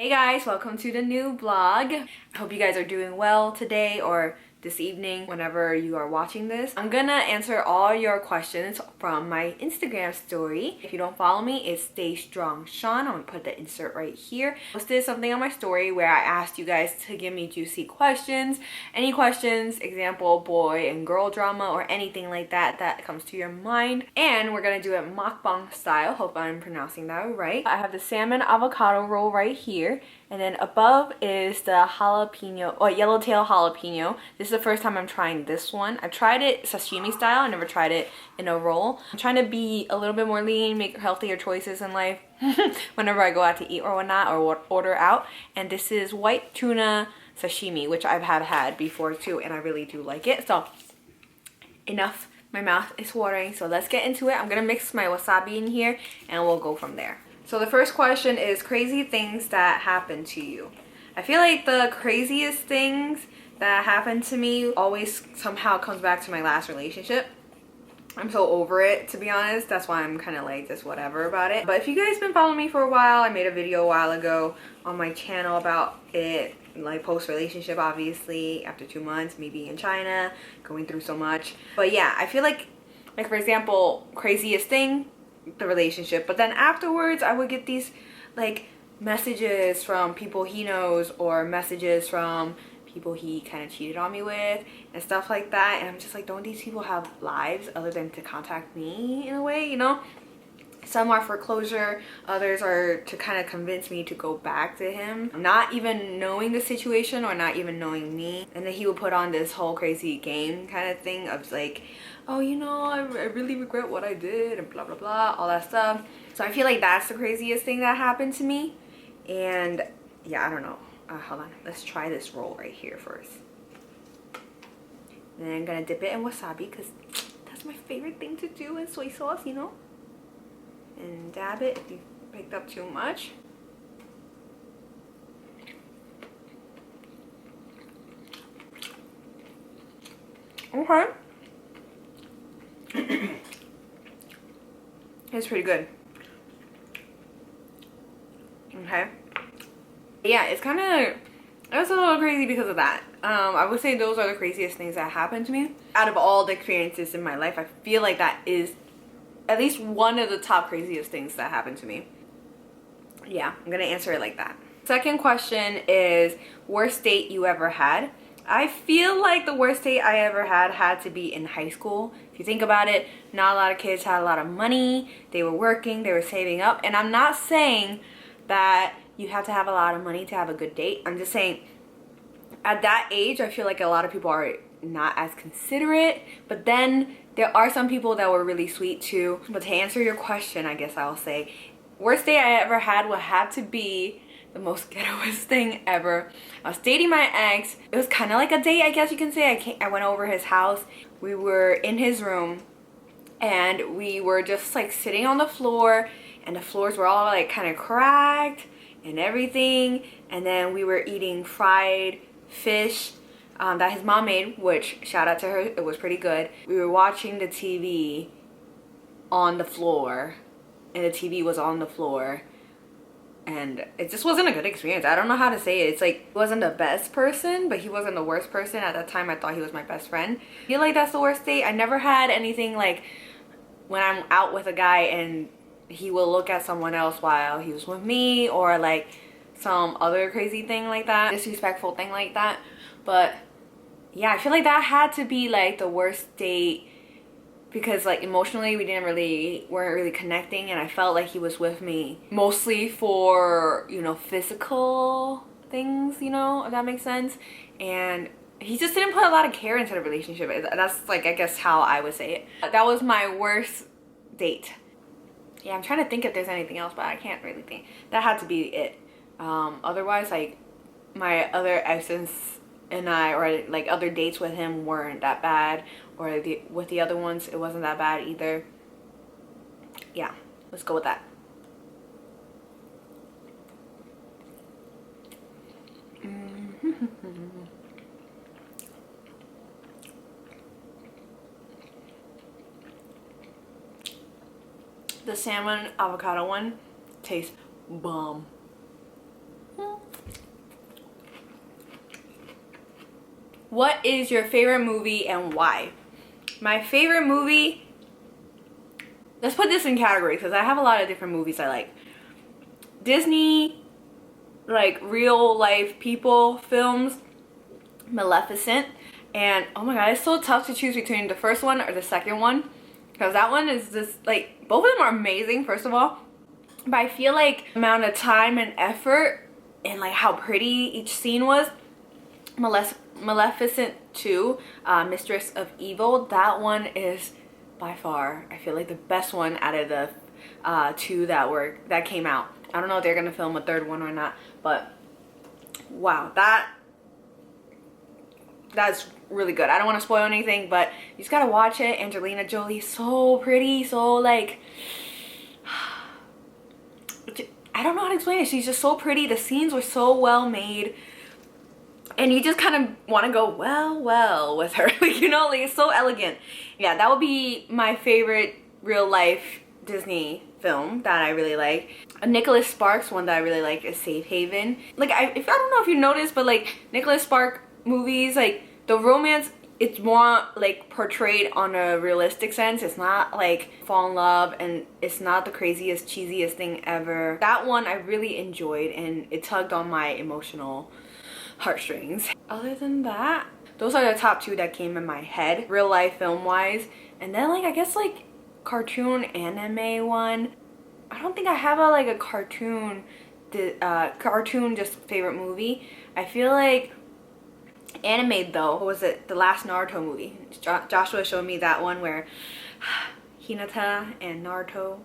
Hey guys, welcome to the new vlog. I hope you guys are doing well today or this evening whenever you are watching this. I'm gonna answer all your questions from my Instagram story. If you don't follow me, it's Stay Strong Shan. I'm gonna put the insert right here. I posted something on my story where I asked you guys to give me juicy questions. Any questions, example boy and girl drama or anything like that that comes to your mind. And we're gonna do it mukbang style. Hope I'm pronouncing that right. I have the salmon avocado roll right here. And then above is the jalapeno, or yellowtail jalapeno. This is the first time I'm trying this one. I've tried it sashimi style. I never tried it in a roll. I'm trying to be a little bit more lean, make healthier choices in life whenever I go out to eat or whatnot, or order out. And this is white tuna sashimi, which I've had before too, and I really do like it. So enough. My mouth is watering, so let's get into it. I'm gonna mix my wasabi in here and we'll go from there. So the first question is crazy things that happen to you. I feel like the craziest things that happened to me always somehow comes back to my last relationship. I'm so over it, to be honest. That's why I'm kind of like just whatever about it. But if you guys been following me for a while, I made a video a while ago on my channel about it, like post-relationship, obviously, after 2 months, me being in China, going through so much. But yeah, I feel like for example, craziest thing, the relationship, but then afterwards I would get these like messages from people he knows or messages from people he kind of cheated on me with and stuff like that, and I'm just like, don't these people have lives other than to contact me in a way, you know? Some are for closure, others are to kind of convince me to go back to him, not even knowing the situation or not even knowing me. And then he would put on this whole crazy game kind of thing of like, oh, you know, I really regret what I did and blah blah blah, all that stuff. So I feel like that's the craziest thing that happened to me. And yeah, I don't know. Hold on, let's try this roll right here first. And then I'm gonna dip it in wasabi because that's my favorite thing to do, in soy sauce, you know. And dab it if you picked up too much. Okay. It's pretty good. Okay. Yeah, it's kind of, it was a little crazy because of that. I would say those are the craziest things that happened to me. Out of all the experiences in my life, I feel like that is at least one of the top craziest things that happened to me. Yeah, I'm gonna answer it like that. Second question is worst date you ever had. I feel like the worst date I ever had to be in high school. If you think about it, not a lot of kids had a lot of money. They were working, they were saving up. And I'm not saying that you have to have a lot of money to have a good date. I'm just saying at that age, I feel like a lot of people are not as considerate. But then there are some people that were really sweet too. But to answer your question, I guess I'll say worst date I ever had would have to be the most ghettoest thing ever. I was dating my ex. It was kind of like a date, I guess you can say. I went over his house. We were in his room and we were just like sitting on the floor, and the floors were all like kind of cracked and everything. And then we were eating fried fish that his mom made, which shout out to her, it was pretty good. We were watching the TV on the floor, and the TV was on the floor, and it just wasn't a good experience. I don't know how to say it. It's like, he wasn't the best person, but he wasn't the worst person. At that time I thought he was my best friend. I feel like that's the worst date. I never had anything like when I'm out with a guy and he will look at someone else while he was with me, or like some other crazy thing like that, disrespectful thing like that. But yeah, I feel like that had to be like the worst date because like emotionally we weren't really connecting, and I felt like he was with me mostly for, you know, physical things, you know, if that makes sense. And he just didn't put a lot of care into the relationship. That's like, I guess how I would say it. That was my worst date. Yeah, I'm trying to think if there's anything else, but I can't really think. That had to be it. Otherwise, like my other exes and I, or like other dates with him, weren't that bad, or with the other ones it wasn't that bad either. Yeah, let's go with that. The salmon avocado one tastes bomb. What is your favorite movie and why? My favorite movie, let's put this in categories because I have a lot of different movies I like. Disney, like real life people films, Maleficent, and oh my god, it's so tough to choose between the first one or the second one because that one is just like, both of them are amazing first of all, but I feel like the amount of time and effort and like how pretty each scene was. Maleficent 2, Mistress of Evil, that one is by far, I feel like, the best one out of the two that came out. I don't know if they're gonna film a third one or not, but wow, that's really good. I don't want to spoil anything, but you just gotta watch it. Angelina Jolie, so pretty, so like, I don't know how to explain it. She's just so pretty. The scenes were so well made. And you just kind of want to go, well with her. Like, you know, like, it's so elegant. Yeah, that would be my favorite real life Disney film that I really like. A Nicholas Sparks one that I really like is Safe Haven. Like, I don't know if you noticed, but like Nicholas Sparks movies, like the romance, it's more like portrayed on a realistic sense. It's not like fall in love, and it's not the craziest, cheesiest thing ever. That one I really enjoyed, and it tugged on my emotional heartstrings. Other than that, those are the top two that came in my head, real life film wise. And then like, I guess like cartoon anime one, I don't think I have a cartoon just favorite movie. I feel like anime though, what was it, the last Naruto movie, Joshua showed me that one where Hinata and Naruto,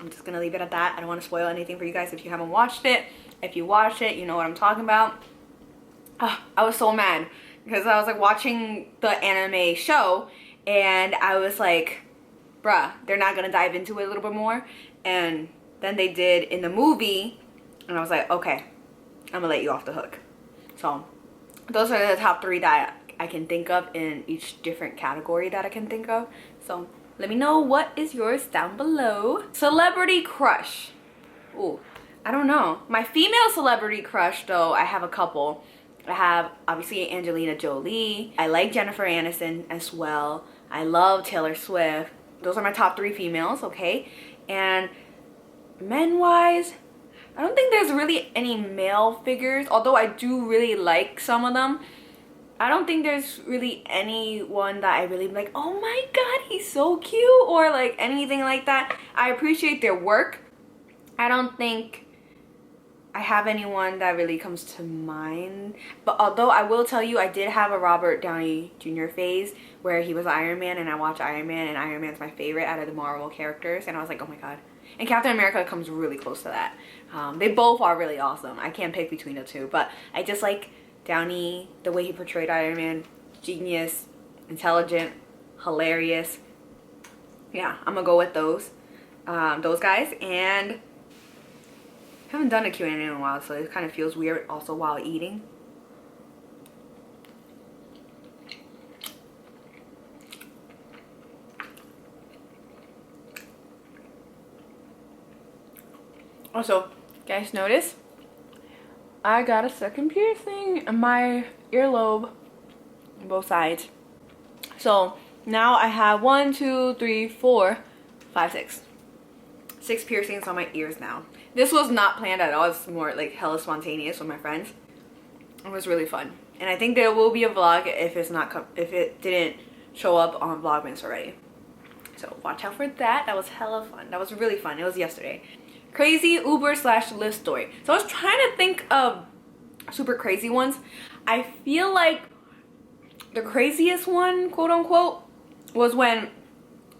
I'm just gonna leave it at that. I don't want to spoil anything for you guys if you haven't watched it. If you watched it, you know what I'm talking about. I was so mad because I was like watching the anime show and I was like, bruh, they're not gonna dive into it a little bit more, and then they did in the movie, and I was like, okay, I'm gonna let you off the hook. So those are the top three that I can think of in each different category that I can think of. So let me know what is yours down below. Celebrity crush. Ooh, I don't know. My female celebrity crush though, I have a couple. I have obviously Angelina Jolie. I like Jennifer Aniston as well. I love Taylor Swift. Those are my top three females, okay? And men wise, I don't think there's really any male figures, although I do really like some of them. I don't think there's really anyone that I really like, oh my god, he's so cute, or like anything like that. I appreciate their work. I don't think I have anyone that really comes to mind, but although I will tell you, I did have a Robert Downey Jr. phase where he was Iron Man, and I watched Iron Man, and Iron Man's my favorite out of the Marvel characters, and I was like, oh my god. And Captain America comes really close to that. They both are really awesome. I can't pick between the two, but I just like Downey, the way he portrayed Iron Man. Genius, intelligent, hilarious. Yeah, I'm gonna go with those guys. And I haven't done a Q&A in a while, so it kind of feels weird also while eating. Also, guys, notice I got a second piercing in my earlobe on both sides. So now I have 1, 2, 3, 4, 5, 6. 6 piercings on my ears now. This was not planned at all. It's more like hella spontaneous with my friends. It was really fun, and I think there will be a vlog if it didn't show up on VLOGMAS already. So watch out for that. That was hella fun. That was really fun. It was yesterday. Crazy Uber/Lyft story. So I was trying to think of super crazy ones. I feel like the craziest one, quote unquote, was when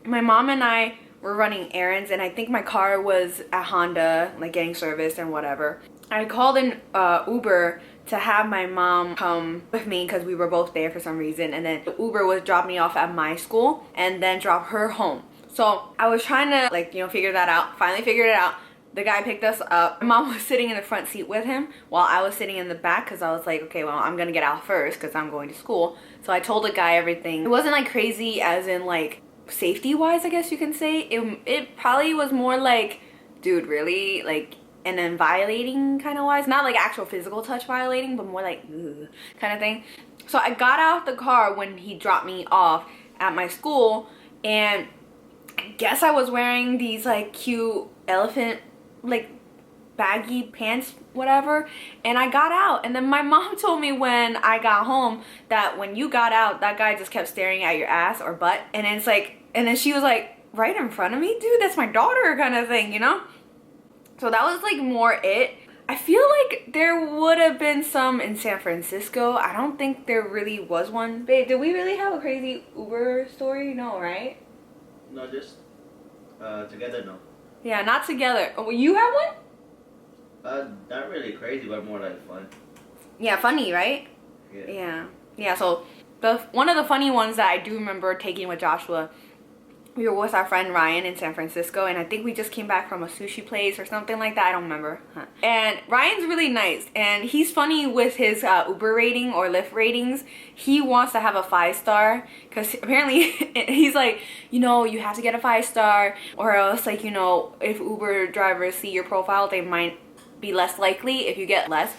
my mom and I were running errands, and I think my car was at Honda, like getting serviced and whatever. I called an Uber to have my mom come with me because we were both there for some reason, and then the Uber would drop me off at my school and then drop her home. So I was trying to, like, you know, figure that out. Finally figured it out. The guy picked us up. My mom was sitting in the front seat with him while I was sitting in the back because I was like, okay, well, I'm gonna get out first because I'm going to school. So I told the guy everything. It wasn't like crazy as in like safety wise, I guess you can say. It probably was more like, dude, really? Like, and then violating kind of wise, not like actual physical touch violating, but more like kind of thing. So I got out the car when he dropped me off at my school, and I guess I was wearing these like cute elephant like baggy pants, whatever, and I got out. And then my mom told me when I got home that when you got out, that guy just kept staring at your ass or butt, and it's like, and then she was like, right in front of me, dude, that's my daughter, kind of thing, you know. So that was like more it. I feel like there would have been some in San Francisco. I don't think there really was one. Babe, did we really have a crazy Uber story? No, right? No, just together, no. Yeah, not together. Oh, you have one? Not really crazy, but more like fun. Yeah, funny, right? Yeah. So one of the funny ones that I do remember taking with Joshua, we were with our friend Ryan in San Francisco, and I think we just came back from a sushi place or something like that. I don't remember. And Ryan's really nice, and he's funny with his Uber rating or Lyft ratings. He wants to have a 5-star because apparently he's like, you know, you have to get a 5-star, or else, like, you know, if Uber drivers see your profile, they might be less likely if you get less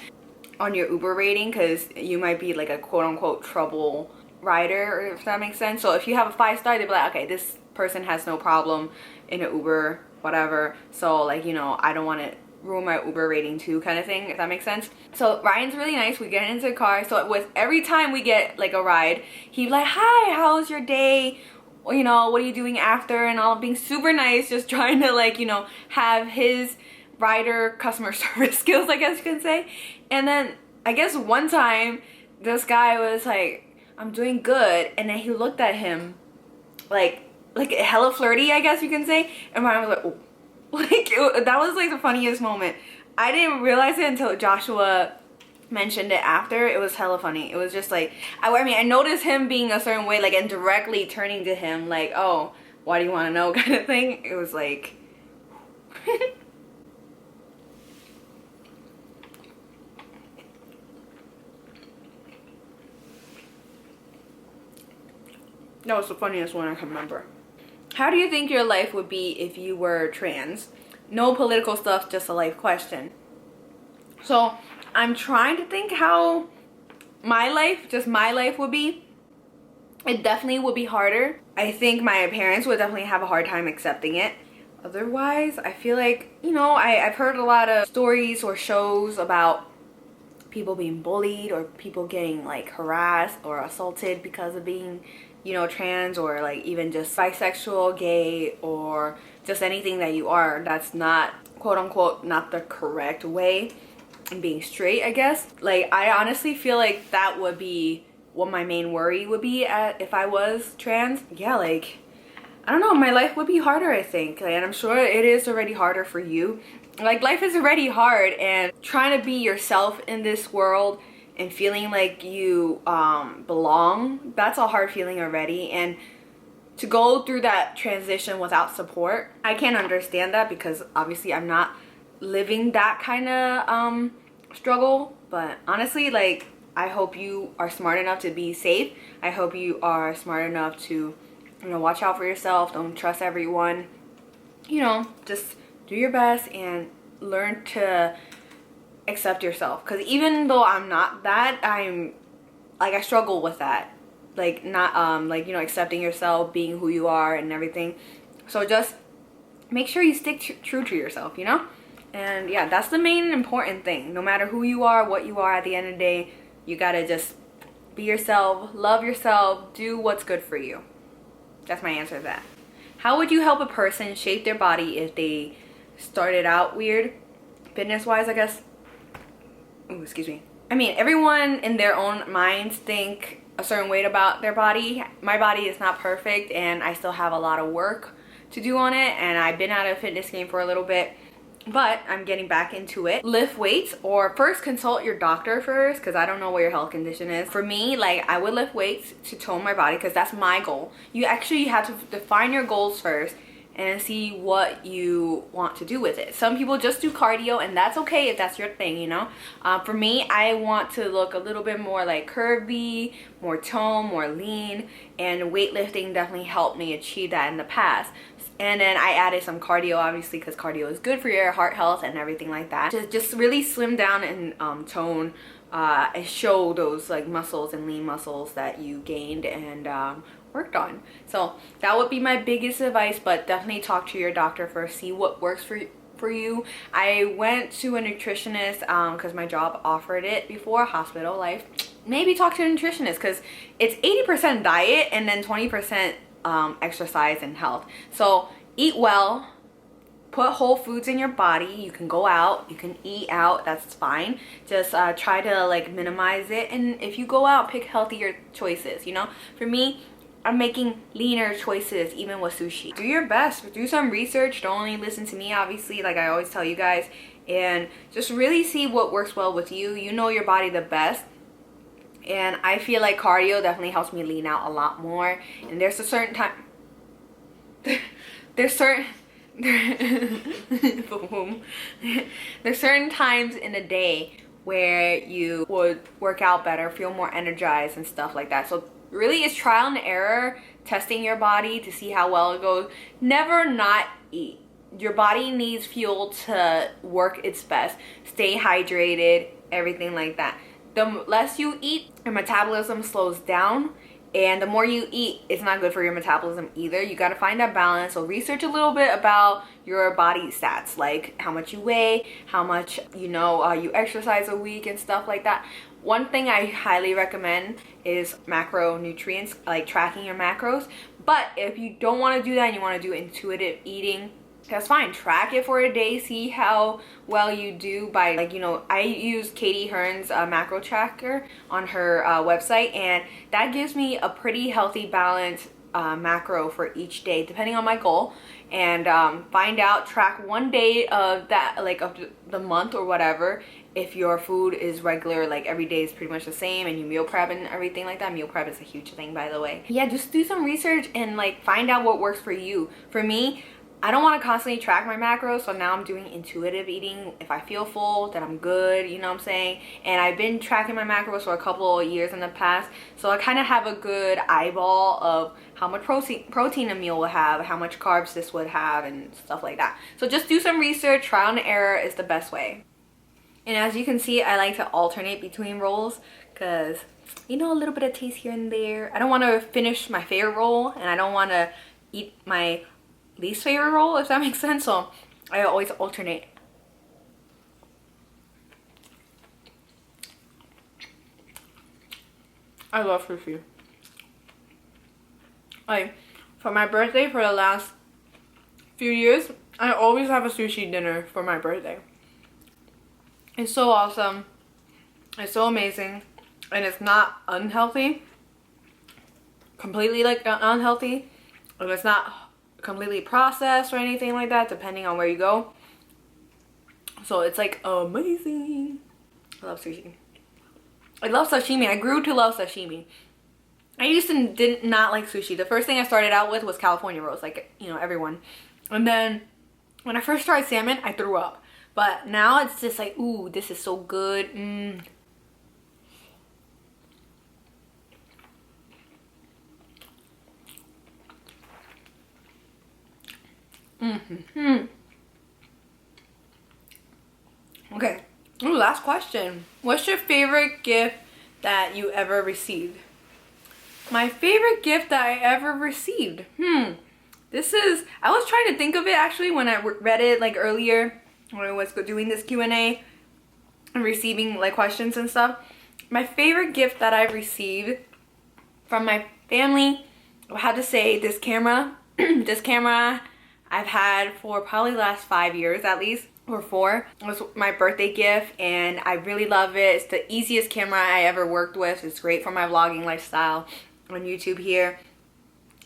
on your Uber rating, because you might be like a quote-unquote trouble rider, if that makes sense. So if you have a 5-star, they'll be like, okay, this person has no problem in an Uber, whatever, so like, you know, I don't want to ruin my Uber rating too, kind of thing, if that makes sense. So Ryan's really nice. We get into the car, so with every time we get like a ride, he'd be like, hi, how's your day, you know, what are you doing after, and all, being super nice, just trying to, like, you know, have his rider customer service skills, I guess you can say. And then I guess one time this guy was like, I'm doing good, and then he looked at him like hella flirty, I guess you can say, and Ryan was like, oh. Like, that was like the funniest moment. I didn't realize it until Joshua mentioned it after. It was hella funny. It was just like, I mean, I noticed him being a certain way, like, and directly turning to him like, oh, why do you want to know, kind of thing. It was like that was the funniest one I can remember. How do you think your life would be if you were trans? No political stuff, just a life question. So I'm trying to think how my life would be. It definitely would be harder. I think my parents would definitely have a hard time accepting it. Otherwise, I feel like, you know, I've heard a lot of stories or shows about people being bullied or people getting like harassed or assaulted because of being, you know, trans, or like even just bisexual, gay, or just anything that you are that's not, quote unquote, not the correct way in being straight, I guess. Like, I honestly feel like that would be what my main worry would be if I was trans. Yeah, like, I don't know, my life would be harder, I think. Like, and I'm sure it is already harder for you. Like, life is already hard, and trying to be yourself in this world and feeling like you belong, that's a hard feeling already. And to go through that transition without support, I can't understand that, because obviously I'm not living that kind of struggle. But honestly, like, I hope you are smart enough to be safe. I hope you are smart enough to, you know, watch out for yourself. Don't trust everyone. You know, just do your best and learn to accept yourself, because even though I'm not that, I'm like, I struggle with that, like, not like, you know, accepting yourself, being who you are and everything. So just make sure you stick true to yourself, you know. And yeah, that's the main important thing. No matter who you are, what you are, at the end of the day, you gotta just be yourself, love yourself, do what's good for you. That's my answer to that. How would you help a person shape their body if they started out weird, fitness wise, I guess? Ooh, excuse me. I mean, everyone in their own minds think a certain way about their body. My body is not perfect, and I still have a lot of work to do on it, and I've been out of fitness game for a little bit, but I'm getting back into it. Lift weights, or first consult your doctor first, because I don't know what your health condition is. For me, like, I would lift weights to tone my body, because that's my goal. You actually have to define your goals first and see what you want to do with it. Some people just do cardio, and that's okay if that's your thing, you know. For me, I want to look a little bit more like curvy, more tone, more lean, and weightlifting definitely helped me achieve that in the past. And then I added some cardio, obviously, because cardio is good for your heart health and everything like that. Just really slim down and tone and show those like muscles and lean muscles that you gained and worked on. So that would be my biggest advice, but definitely talk to your doctor first, see what works for you. I went to a nutritionist because my job offered it before, hospital life. Maybe talk to a nutritionist because it's 80% diet and then 20% exercise and health. So eat well, put whole foods in your body. You can go out, you can eat out, that's fine. Just try to like minimize it, and if you go out, pick healthier choices. You know, for me, I'm making leaner choices even with sushi. Do your best, do some research, don't only listen to me, obviously, like I always tell you guys, and just really see what works well with you. You know your body the best. And I feel like cardio definitely helps me lean out a lot more. And there's a certain time, there's certain times in the day where you would work out better, feel more energized and stuff like that. So really it's trial and error, testing your body to see how well it goes. Never not eat. Your body needs fuel to work its best. Stay hydrated, everything like that. The less you eat, your metabolism slows down, and the more you eat, it's not good for your metabolism either. You got to find that balance. So research a little bit about your body stats, like how much you weigh, how much you exercise a week and stuff like that. One thing I highly recommend is macronutrients, like tracking your macros. But if you don't want to do that and you want to do intuitive eating, that's fine. Track it for a day, see how well you do by, like, I use Katie Hearn's macro tracker on her website, and that gives me a pretty healthy balanced macro for each day depending on my goal. And find out, track one day of that, like of the month or whatever, if your food is regular, like every day is pretty much the same, and you meal prep and everything like that. Meal prep is a huge thing, by the way. Yeah, just do some research and like find out what works for you. For me, I don't want to constantly track my macros, so now I'm doing intuitive eating. If I feel full, then I'm good, you know what I'm saying? And I've been tracking my macros for a couple of years in the past, so I kind of have a good eyeball of how much protein a meal will have, how much carbs this would have, and stuff like that. So just do some research. Trial and error is the best way. And as you can see, I like to alternate between rolls because, a little bit of taste here and there. I don't want to finish my favorite roll, and I don't want to eat my least favorite roll, if that makes sense. So I always alternate. I love sushi. Like, for my birthday, for the last few years, I always have a sushi dinner for my birthday. It's so awesome. It's so amazing. And it's not unhealthy. Completely like unhealthy. And it's not completely processed or anything like that, depending on where you go. So it's like amazing. I love sushi. I love sashimi. I grew to love sashimi. I used to did not like sushi. The first thing I started out with was California rolls, like everyone. And then when I first tried salmon, I threw up. But now it's just like, ooh, this is so good. Okay. Ooh, last question. What's your favorite gift that you ever received? My favorite gift that I ever received. I was trying to think of it actually when I read it like earlier when I was doing this Q&A and receiving like questions and stuff. My favorite gift that I've received from my family, I have to say this camera. This camera I've had for probably the last 5 years at least, or 4. It was my birthday gift and I really love it. It's the easiest camera I ever worked with. It's great for my vlogging lifestyle on YouTube here.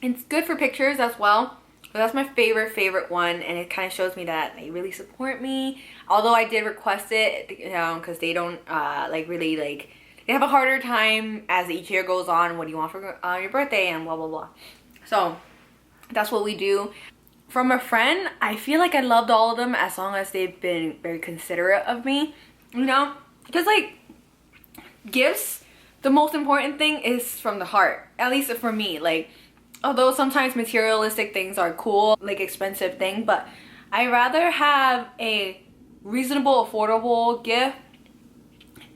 It's good for pictures as well. So that's my favorite one, and it kind of shows me that they really support me. Although I did request it, because they don't they have a harder time as each year goes on. What do you want for your birthday and blah blah blah. So that's what we do. From a friend, I feel like I loved all of them as long as they've been very considerate of me, because like gifts, the most important thing is from the heart, at least for me. Like, Although sometimes materialistic things are cool, like expensive thing, but I rather have a reasonable, affordable gift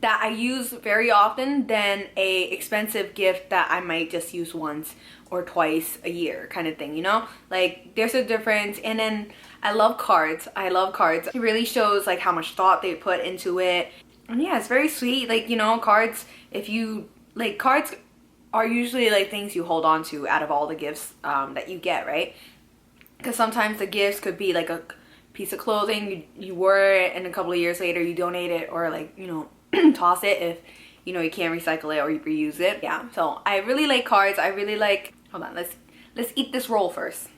that I use very often than a expensive gift that I might just use once or twice a year kind of thing, you know? Like, there's a difference. And then I love cards. I love cards. It really shows like how much thought they put into it. And yeah, it's very sweet. Like, you know, cards, if you like, cards are usually like things you hold on to out of all the gifts that you get, right? Because sometimes the gifts could be like a piece of clothing, you wear it, and a couple of years later you donate it, or like, you know, toss it if, you know, you can't recycle it or you reuse it. Yeah, so I really like cards. I really like, hold on, let's eat this roll first.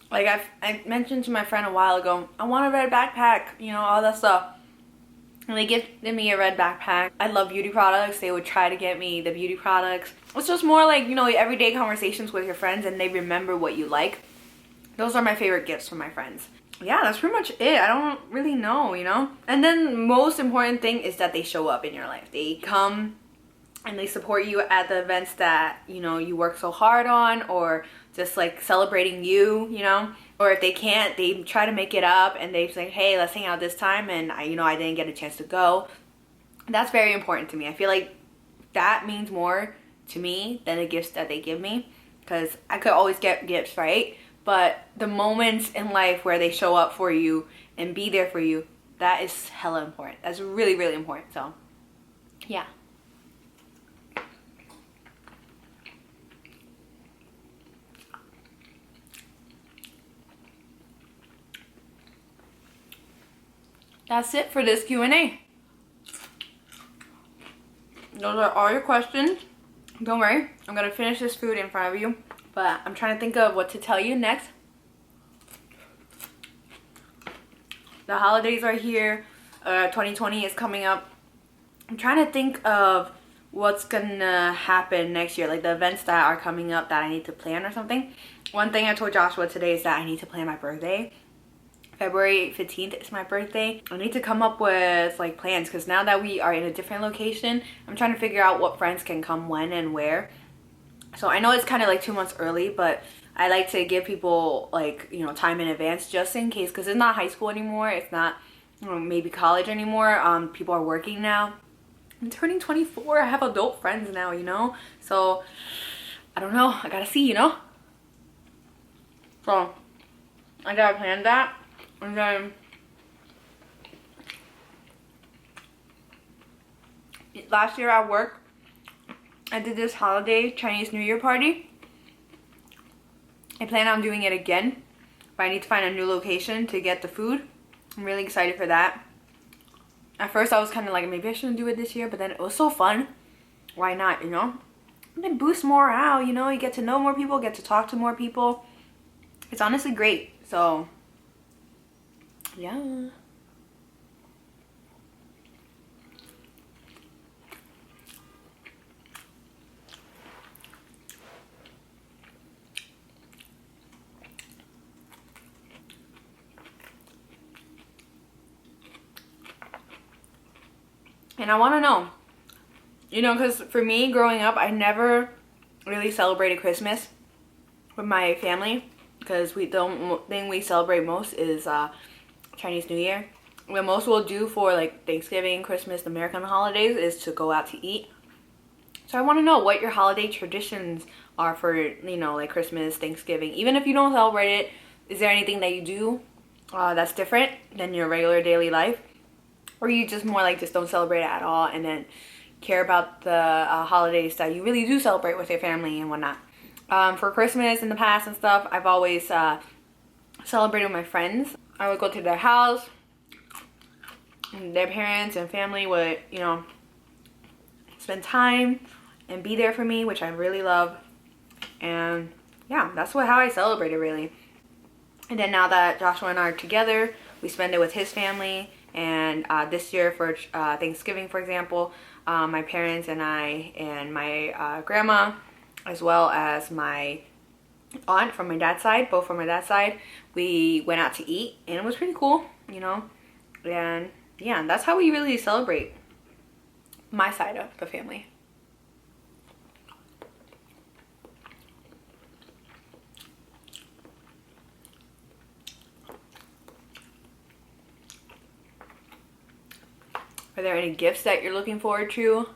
Like I mentioned to my friend a while ago, I want a red backpack, you know, all that stuff. And they gifted me a red backpack. I love beauty products. They would try to get me the beauty products. It's just more like, you know, everyday conversations with your friends and they remember what you like. Those are my favorite gifts from my friends. Yeah, that's pretty much it. I don't really know, you know? And then most important thing is that they show up in your life. They come and they support you at the events that, you know, you work so hard on, or just like celebrating you, you know? Or if they can't, they try to make it up and they say, hey, let's hang out this time, and you know, I didn't get a chance to go. That's very important to me. I feel like that means more to me than the gifts that they give me, because I could always get gifts, right? But the moments in life where they show up for you and be there for you, that is hella important. That's really, really important. So yeah. That's it for this Q&A. Those are all your questions. Don't worry, I'm gonna finish this food in front of you, but I'm trying to think of what to tell you next. The holidays are here. 2020 is coming up. I'm trying to think of what's gonna happen next year, like the events that are coming up that I need to plan or something. One thing I told Joshua today is that I need to plan my birthday. February 15th is my birthday. I need to come up with like plans, because now that we are in a different location, I'm trying to figure out what friends can come when and where. So I know it's kind of like 2 months early, but I like to give people like, you know, time in advance just in case, because it's not high school anymore. It's not, you know, maybe college anymore. People are working now. I'm turning 24. I have adult friends now, you know? So I don't know. I gotta see, you know? So I gotta plan that. And then last year at work, I did this holiday Chinese New Year party. I plan on doing it again, but I need to find a new location to get the food. I'm really excited for that. At first I was kind of like, maybe I shouldn't do it this year, but then it was so fun. Why not, you know? And then boost morale, you know? You get to know more people, get to talk to more people. It's honestly great. So yeah. And I want to know, you know, because for me growing up, I never really celebrated Christmas with my family, because the thing we celebrate most is Chinese New Year. What most will do for like Thanksgiving, Christmas, the American holidays is to go out to eat. So I want to know what your holiday traditions are for, you know, like Christmas, Thanksgiving. Even if you don't celebrate it, is there anything that you do that's different than your regular daily life? Or you just more like just don't celebrate it at all, and then care about the holidays that you really do celebrate with your family and whatnot. For Christmas in the past and stuff, I've always celebrated with my friends. I would go to their house, and their parents and family would, you know, spend time and be there for me, which I really love. And yeah, that's how I celebrated, really. And then now that Joshua and I are together, we spend it with his family. And this year for Thanksgiving, for example, My parents and I and my grandma, as well as my aunt from my dad's side, both from my dad's side, we went out to eat, and it was pretty cool, you know. And yeah, that's how we really celebrate my side of the family. Are there any gifts that you're looking forward to?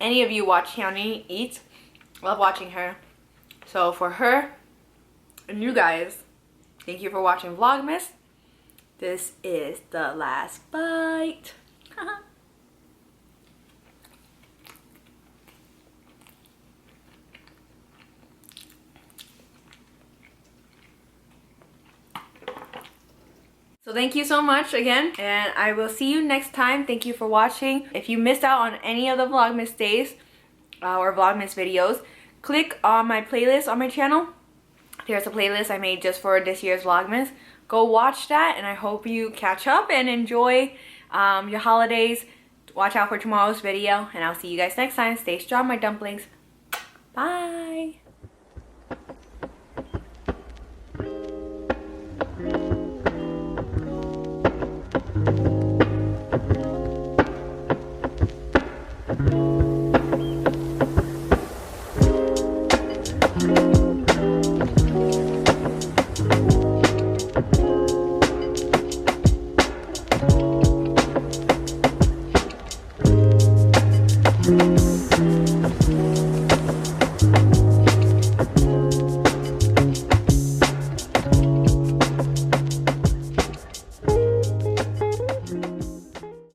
Any of you watch Hyuni eat? Love watching her. So for her and you guys, thank you for watching Vlogmas. This is the last bite. So thank you so much again, and I will see you next time. Thank you for watching. If you missed out on any of the Vlogmas days or Vlogmas videos, click on my playlist on my channel. There's a playlist I made just for this year's Vlogmas. Go watch that, and I hope you catch up and enjoy your holidays. Watch out for tomorrow's video, and I'll see you guys next time. Stay strong, my dumplings. Bye.